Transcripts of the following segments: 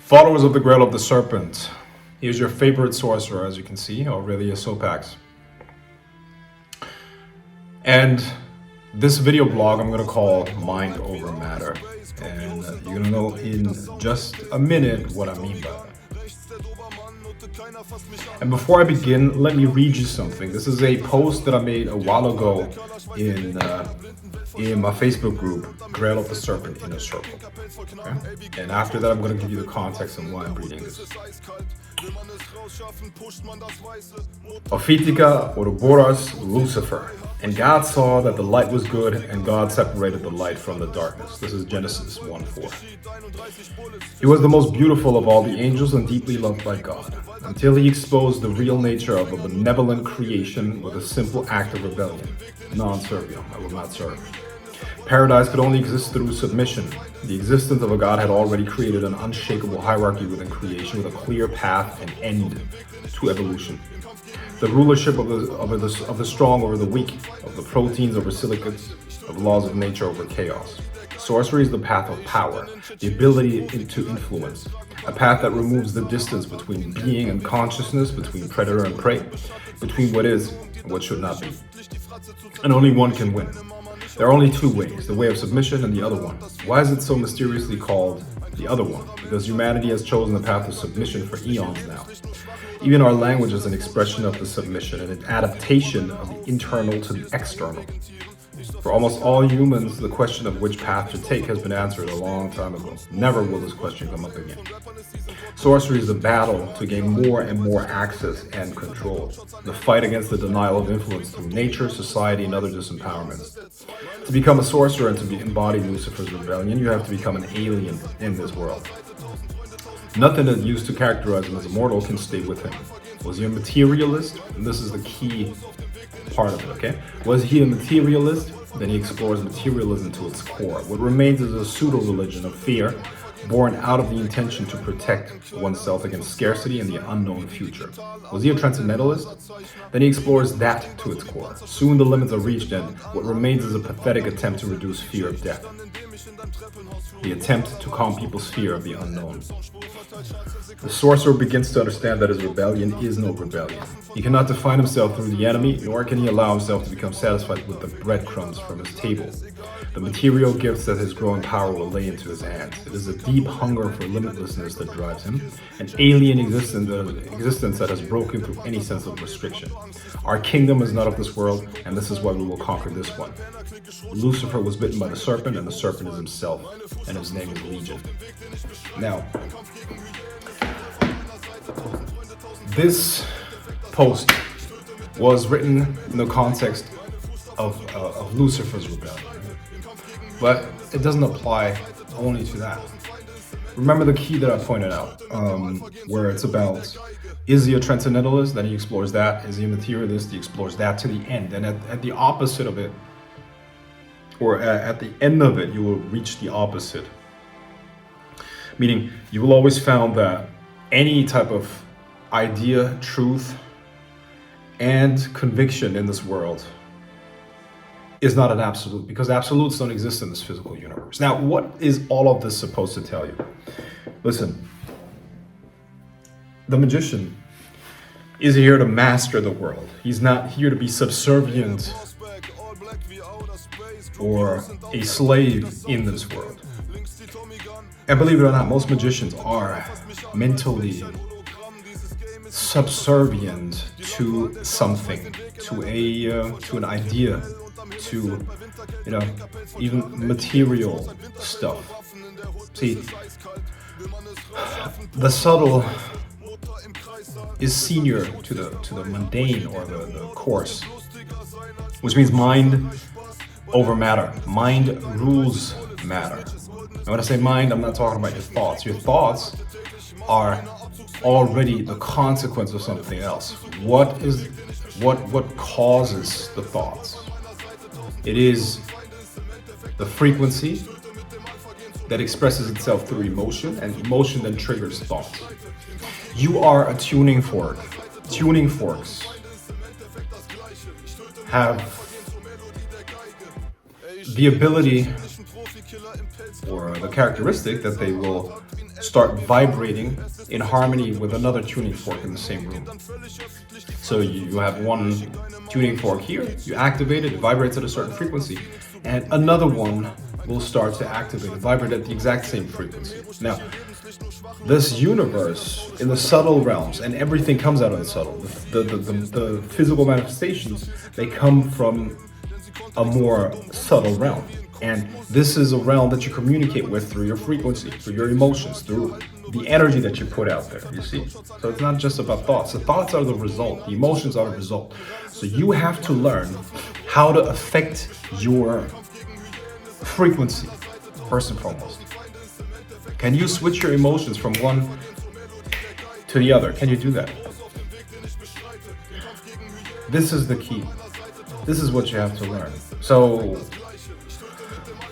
Followers of the Grail of the Serpent. Here's your favorite sorcerer, as you can see, Aurelius Sopax. And this video blog I'm going to call Mind Over Matter. And you're going to know in just a minute what I mean by that. And before I begin, let me read you something. This is a post that I made a while ago in my Facebook group, Grail of the Serpent Inner Circle. Okay? And after that, I'm going to give you the context and why I'm reading this. Ophitica Ouroboros Lucifer. And God saw that the light was good, and God separated the light from the darkness. This is Genesis 1:4. He was the most beautiful of all the angels and deeply loved by God, until he exposed the real nature of a benevolent creation with a simple act of rebellion. Non serviam, I will not serve. Paradise could only exist through submission. The existence of a God had already created an unshakable hierarchy within creation with a clear path and end to evolution. The rulership of the strong over the weak, of the proteins over silicates, of laws of nature over chaos. Sorcery is the path of power, the ability to influence, a path that removes the distance between being and consciousness, between predator and prey, between what is and what should not be. And only one can win. There are only two ways, the way of submission and the other one. Why is it so mysteriously called the other one? Because humanity has chosen the path of submission for eons now. Even our language is an expression of the submission and an adaptation of the internal to the external. For almost all humans, the question of which path to take has been answered a long time ago. Never will this question come up again. Sorcery is the battle to gain more and more access and control. The fight against the denial of influence through nature, society, and other disempowerments. To become a sorcerer and to embody Lucifer's rebellion, you have to become an alien in this world. Nothing that used to characterize him as a mortal can stay with him. Was he a materialist? And this is the key part of it, okay? Was he a materialist? Then he explores materialism to its core. What remains is a pseudo-religion of fear, born out of the intention to protect oneself against scarcity and the unknown future. Was he a transcendentalist? Then he explores that to its core. Soon the limits are reached and what remains is a pathetic attempt to reduce fear of death. The attempt to calm people's fear of the unknown. The sorcerer begins to understand that his rebellion is no rebellion. He cannot define himself through the enemy, nor can he allow himself to become satisfied with the breadcrumbs from his table. The material gifts that his growing power will lay into his hands. It is a deep hunger for limitlessness that drives him, an alien existence that has broken through any sense of restriction. Our kingdom is not of this world, and this is why we will conquer this one. Lucifer was bitten by the serpent, and the serpent is himself, and his name is Legion. Now, this post was written in the context of Lucifer's rebellion, but it doesn't apply only to that. Remember the key that I pointed out, where it's about, is he a transcendentalist? Then he explores that. Is he a materialist? He explores that to the end. And at the opposite of it, or at the end of it, you will reach the opposite. Meaning, you will always found that any type of idea, truth, and conviction in this world is not an absolute, because absolutes don't exist in this physical universe. Now, what is all of this supposed to tell you? Listen, the magician is here to master the world. He's not here to be subservient or a slave in this world. And believe it or not, most magicians are mentally subservient to something, to an idea, to even material stuff. See, the subtle is senior to the mundane or the coarse, which means mind over matter. Mind rules matter. And when I say mind, I'm not talking about your thoughts. Your thoughts are already the consequence of something else. What causes the thoughts? It is the frequency that expresses itself through emotion, and emotion then triggers thought. You are a tuning fork. Tuning forks have the ability or the characteristic that they will start vibrating in harmony with another tuning fork in the same room. So you have one tuning fork here, you activate it, it vibrates at a certain frequency, and another one will start to activate and vibrate at the exact same frequency. Now, this universe in the subtle realms, and everything comes out of the subtle, the physical manifestations, they come from a more subtle realm. And this is a realm that you communicate with through your frequency, through your emotions, through the energy that you put out there, you see? So it's not just about thoughts. The thoughts are the result, the emotions are the result. So you have to learn how to affect your frequency, first and foremost. Can you switch your emotions from one to the other? Can you do that? This is the key. This is what you have to learn. So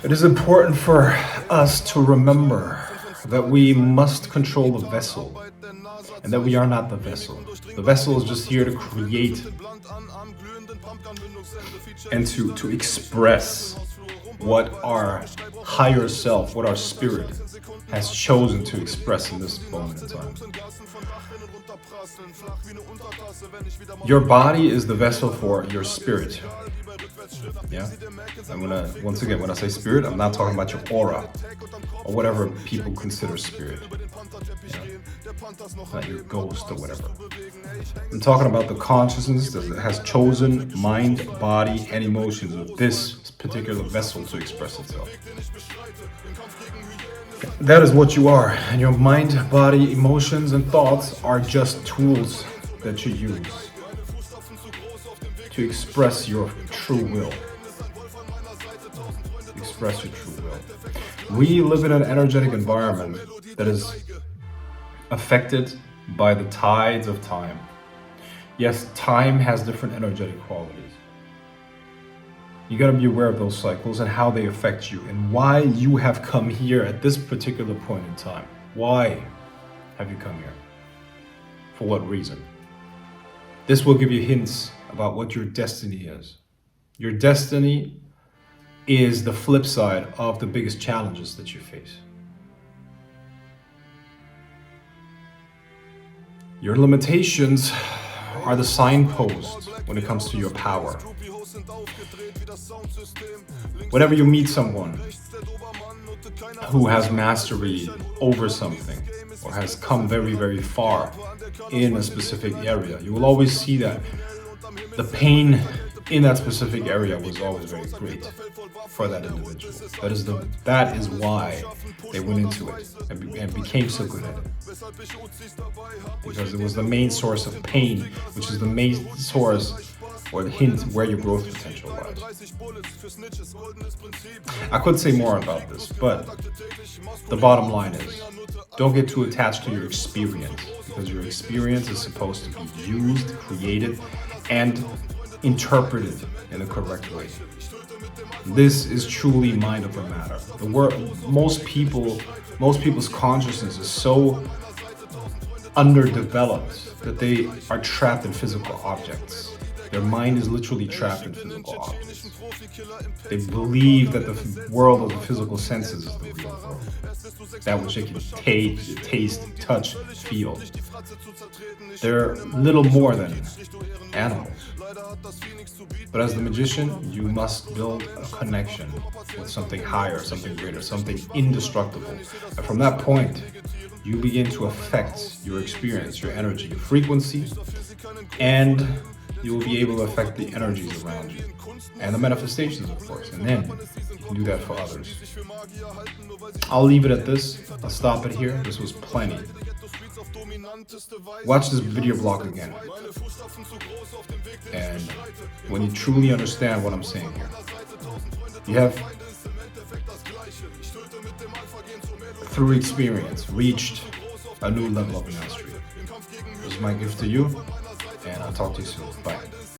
it is important for us to remember that we must control the vessel and that we are not the vessel. The vessel is just here to create and to express what our higher self, what our spirit has chosen to express in this moment in time. Your body is the vessel for your spirit. Yeah? And once again, when I say spirit, I'm not talking about your aura or whatever people consider spirit. Yeah? Not your ghost or whatever. I'm talking about the consciousness that has chosen mind, body, and emotions of this particular vessel to express itself. That is what you are, and your mind, body, emotions, and thoughts are just tools that you use to express your true will. Express your true will. We live in an energetic environment that is affected by the tides of time. Yes, time has different energetic qualities. You got to be aware of those cycles and how they affect you and why you have come here at this particular point in time. Why have you come here? For what reason? This will give you hints about what your destiny is. Your destiny is the flip side of the biggest challenges that you face. Your limitations are the signpost when it comes to your power. Whenever you meet someone who has mastery over something or has come very, very far in a specific area, you will always see that the pain in that specific area was always very great for that individual. That is why they went into it and became so good at it. Because it was the main source of pain, which is the main source or the hint where your growth potential lies. I could say more about this, but the bottom line is, don't get too attached to your experience, because your experience is supposed to be used, created, and interpreted in the correct way. This is truly mind over matter. Most people's consciousness is so underdeveloped that they are trapped in physical objects. Their mind is literally trapped in physical objects. They believe that the world of the physical senses is the real world. That which they can taste, touch, feel. They're little more than animals. But as the magician, you must build a connection with something higher, something greater, something indestructible. And from that point, you begin to affect your experience, your energy, your frequency, and you will be able to affect the energies around you and the manifestations, of course, and then you can do that for others. I'll leave it at this. I'll stop it here. This was plenty. Watch this video blog again, and when you truly understand what I'm saying here, you have, through experience, reached a new level of mastery. This is my gift to you, and I'll talk to you soon. Bye.